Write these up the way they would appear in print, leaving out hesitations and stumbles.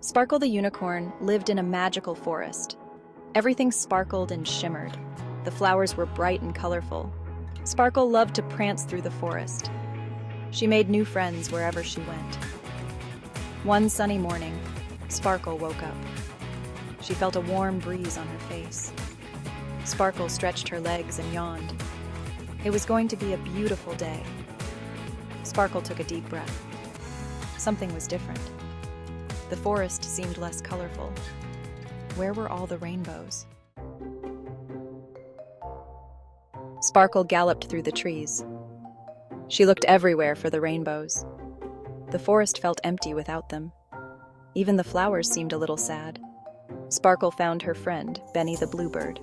Sparkle the unicorn lived in a magical forest. Everything sparkled and shimmered. The flowers were bright and colorful. Sparkle loved to prance through the forest. She made new friends wherever she went. One sunny morning, Sparkle woke up. She felt a warm breeze on her face. Sparkle stretched her legs and yawned. It was going to be a beautiful day. Sparkle took a deep breath. Something was different. The forest seemed less colorful. Where were all the rainbows? Sparkle galloped through the trees. She looked everywhere for the rainbows. The forest felt empty without them. Even the flowers seemed a little sad. Sparkle found her friend, Benny the Bluebird.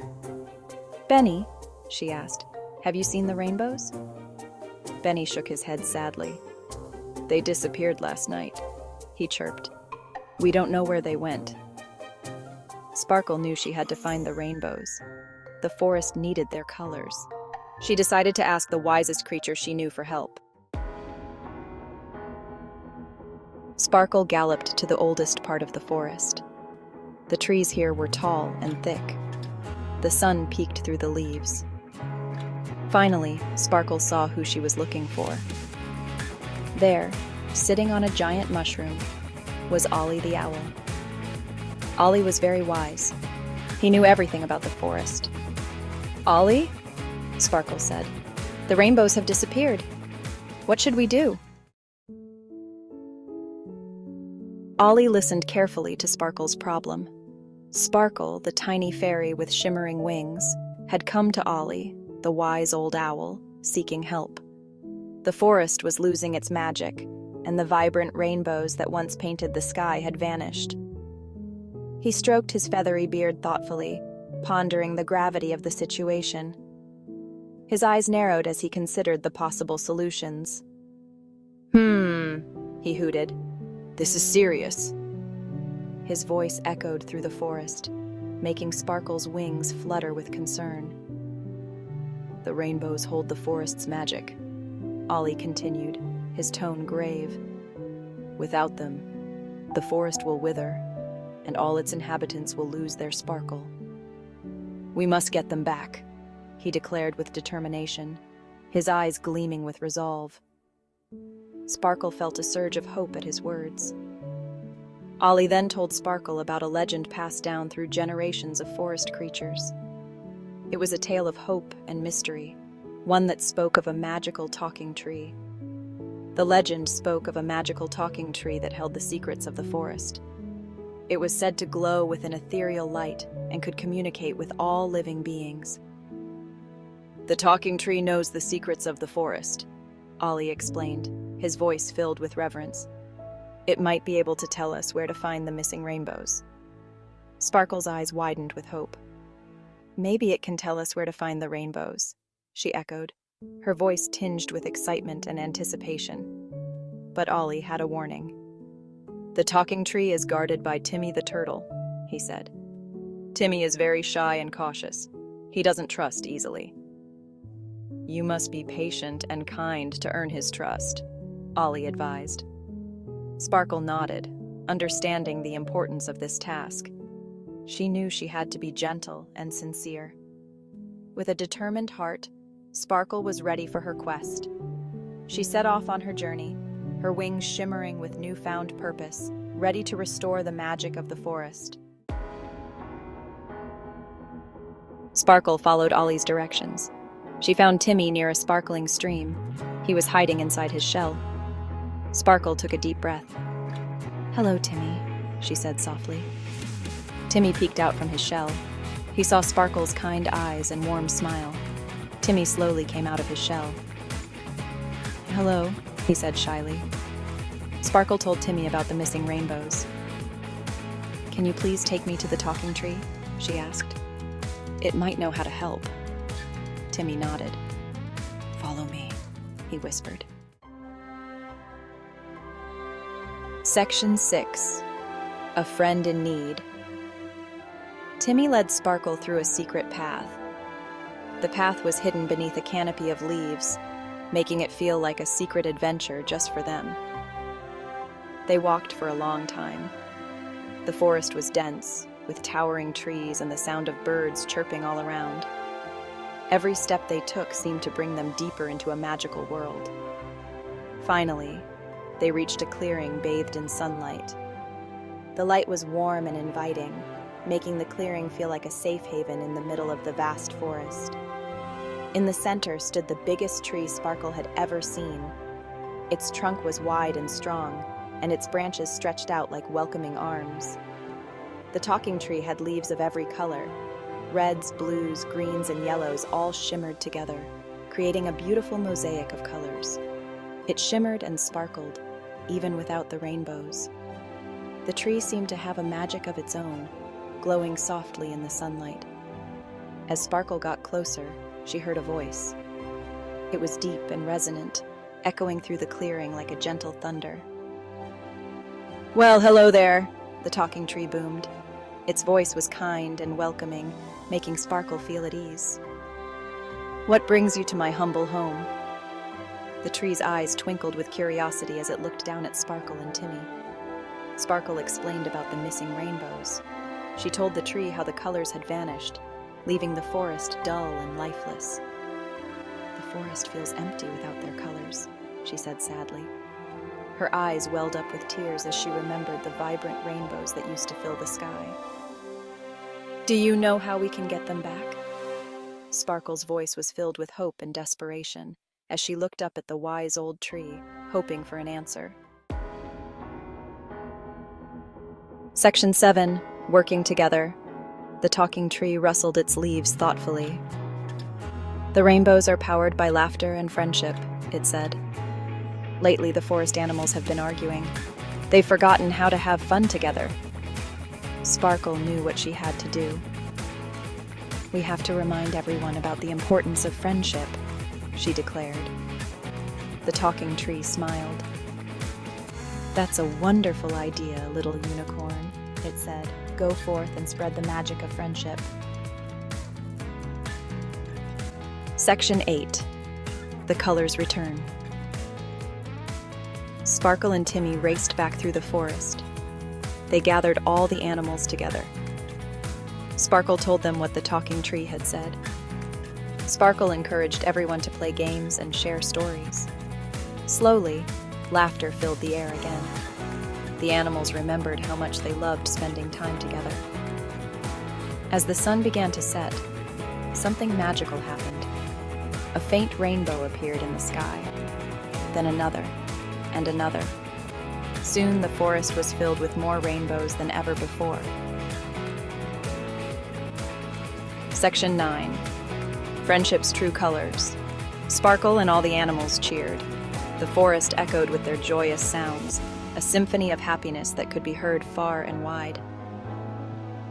"Benny," she asked, "have you seen the rainbows?" Benny shook his head sadly. "They disappeared last night," he chirped. "We don't know where they went." Sparkle knew she had to find the rainbows. The forest needed their colors. She decided to ask the wisest creature she knew for help. Sparkle galloped to the oldest part of the forest. The trees here were tall and thick. The sun peeked through the leaves. Finally, Sparkle saw who she was looking for. There, sitting on a giant mushroom, was Ollie the Owl. Ollie was very wise. He knew everything about the forest. "Ollie," Sparkle said, "the rainbows have disappeared. What should we do?" Ollie listened carefully to Sparkle's problem. Sparkle, the tiny fairy with shimmering wings, had come to Ollie, the wise old owl, seeking help. The forest was losing its magic, and the vibrant rainbows that once painted the sky had vanished. He stroked his feathery beard thoughtfully, pondering the gravity of the situation. His eyes narrowed as he considered the possible solutions. He hooted. "This is serious." His voice echoed through the forest, making Sparkle's wings flutter with concern. "The rainbows hold the forest's magic," Ollie continued, his tone grave. "Without them, the forest will wither, and all its inhabitants will lose their sparkle. We must get them back," he declared with determination, his eyes gleaming with resolve. Sparkle felt a surge of hope at his words. Ollie then told Sparkle about a legend passed down through generations of forest creatures. It was a tale of hope and mystery, one that spoke of a magical talking tree. The legend spoke of a magical talking tree that held the secrets of the forest. It was said to glow with an ethereal light and could communicate with all living beings. "The talking tree knows the secrets of the forest," Ollie explained, his voice filled with reverence. "It might be able to tell us where to find the missing rainbows." Sparkle's eyes widened with hope. "Maybe it can tell us where to find the rainbows," she echoed, her voice tinged with excitement and anticipation. But Ollie had a warning. "The talking tree is guarded by Timmy the Turtle," he said. "Timmy is very shy and cautious. He doesn't trust easily." "You must be patient and kind to earn his trust," Ollie advised. Sparkle nodded, understanding the importance of this task. She knew she had to be gentle and sincere. With a determined heart, Sparkle was ready for her quest. She set off on her journey, her wings shimmering with newfound purpose, ready to restore the magic of the forest. Sparkle followed Ollie's directions. She found Timmy near a sparkling stream. He was hiding inside his shell. Sparkle took a deep breath. "Hello, Timmy," she said softly. Timmy peeked out from his shell. He saw Sparkle's kind eyes and warm smile. Timmy slowly came out of his shell. "Hello," he said shyly. Sparkle told Timmy about the missing rainbows. "Can you please take me to the talking tree?" she asked. "It might know how to help." Timmy nodded. "Follow me," he whispered. Section 6. A Friend in Need. Timmy led Sparkle through a secret path. The path was hidden beneath a canopy of leaves, making it feel like a secret adventure just for them. They walked for a long time. The forest was dense, with towering trees and the sound of birds chirping all around. Every step they took seemed to bring them deeper into a magical world. Finally, they reached a clearing bathed in sunlight. The light was warm and inviting, making the clearing feel like a safe haven in the middle of the vast forest. In the center stood the biggest tree Sparkle had ever seen. Its trunk was wide and strong, and its branches stretched out like welcoming arms. The talking tree had leaves of every color. Reds, blues, greens, and yellows all shimmered together, creating a beautiful mosaic of colors. It shimmered and sparkled, even without the rainbows. The tree seemed to have a magic of its own, glowing softly in the sunlight. As Sparkle got closer, she heard a voice. It was deep and resonant, echoing through the clearing like a gentle thunder. "Well, hello there," the talking tree boomed. Its voice was kind and welcoming, making Sparkle feel at ease. "What brings you to my humble home?" The tree's eyes twinkled with curiosity as it looked down at Sparkle and Timmy. Sparkle explained about the missing rainbows. She told the tree how the colors had vanished, leaving the forest dull and lifeless. "The forest feels empty without their colors," she said sadly. Her eyes welled up with tears as she remembered the vibrant rainbows that used to fill the sky. "Do you know how we can get them back?" Sparkle's voice was filled with hope and desperation as she looked up at the wise old tree, hoping for an answer. Section 7. Working Together. The talking tree rustled its leaves thoughtfully. "The rainbows are powered by laughter and friendship," it said. "Lately, the forest animals have been arguing. They've forgotten how to have fun together." Sparkle knew what she had to do. "We have to remind everyone about the importance of friendship," she declared. The talking tree smiled. "That's a wonderful idea, little unicorn," it said. "Go forth and spread the magic of friendship." Section 8. The Colors Return. Sparkle and Timmy raced back through the forest. They gathered all the animals together. Sparkle told them what the talking tree had said. Sparkle encouraged everyone to play games and share stories. Slowly, laughter filled the air again. The animals remembered how much they loved spending time together. As the sun began to set, something magical happened. A faint rainbow appeared in the sky, then another, and another. Soon the forest was filled with more rainbows than ever before. Section 9. Friendship's True Colors. Sparkle and all the animals cheered. The forest echoed with their joyous sounds, a symphony of happiness that could be heard far and wide.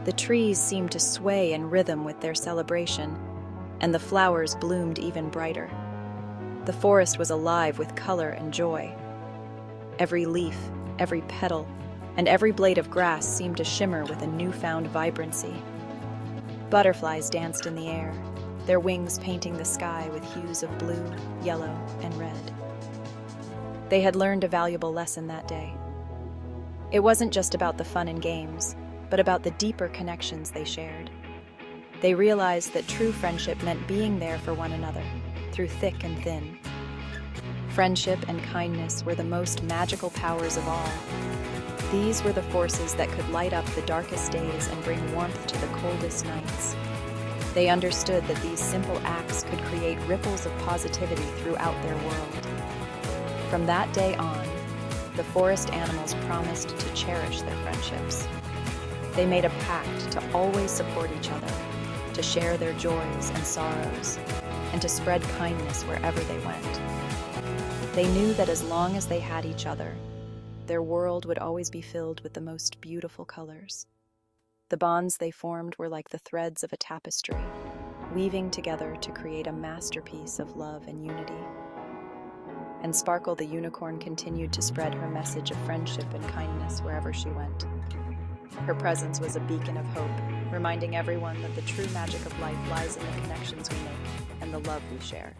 The trees seemed to sway in rhythm with their celebration, and the flowers bloomed even brighter. The forest was alive with color and joy. Every leaf, every petal, and every blade of grass seemed to shimmer with a newfound vibrancy. Butterflies danced in the air, their wings painting the sky with hues of blue, yellow, and red. They had learned a valuable lesson that day. It wasn't just about the fun and games, but about the deeper connections they shared. They realized that true friendship meant being there for one another, through thick and thin. Friendship and kindness were the most magical powers of all. These were the forces that could light up the darkest days and bring warmth to the coldest nights. They understood that these simple acts could create ripples of positivity throughout their world. From that day on, the forest animals promised to cherish their friendships. They made a pact to always support each other, to share their joys and sorrows, and to spread kindness wherever they went. They knew that as long as they had each other, their world would always be filled with the most beautiful colors. The bonds they formed were like the threads of a tapestry, weaving together to create a masterpiece of love and unity. And Sparkle the unicorn continued to spread her message of friendship and kindness wherever she went. Her presence was a beacon of hope, reminding everyone that the true magic of life lies in the connections we make and the love we share.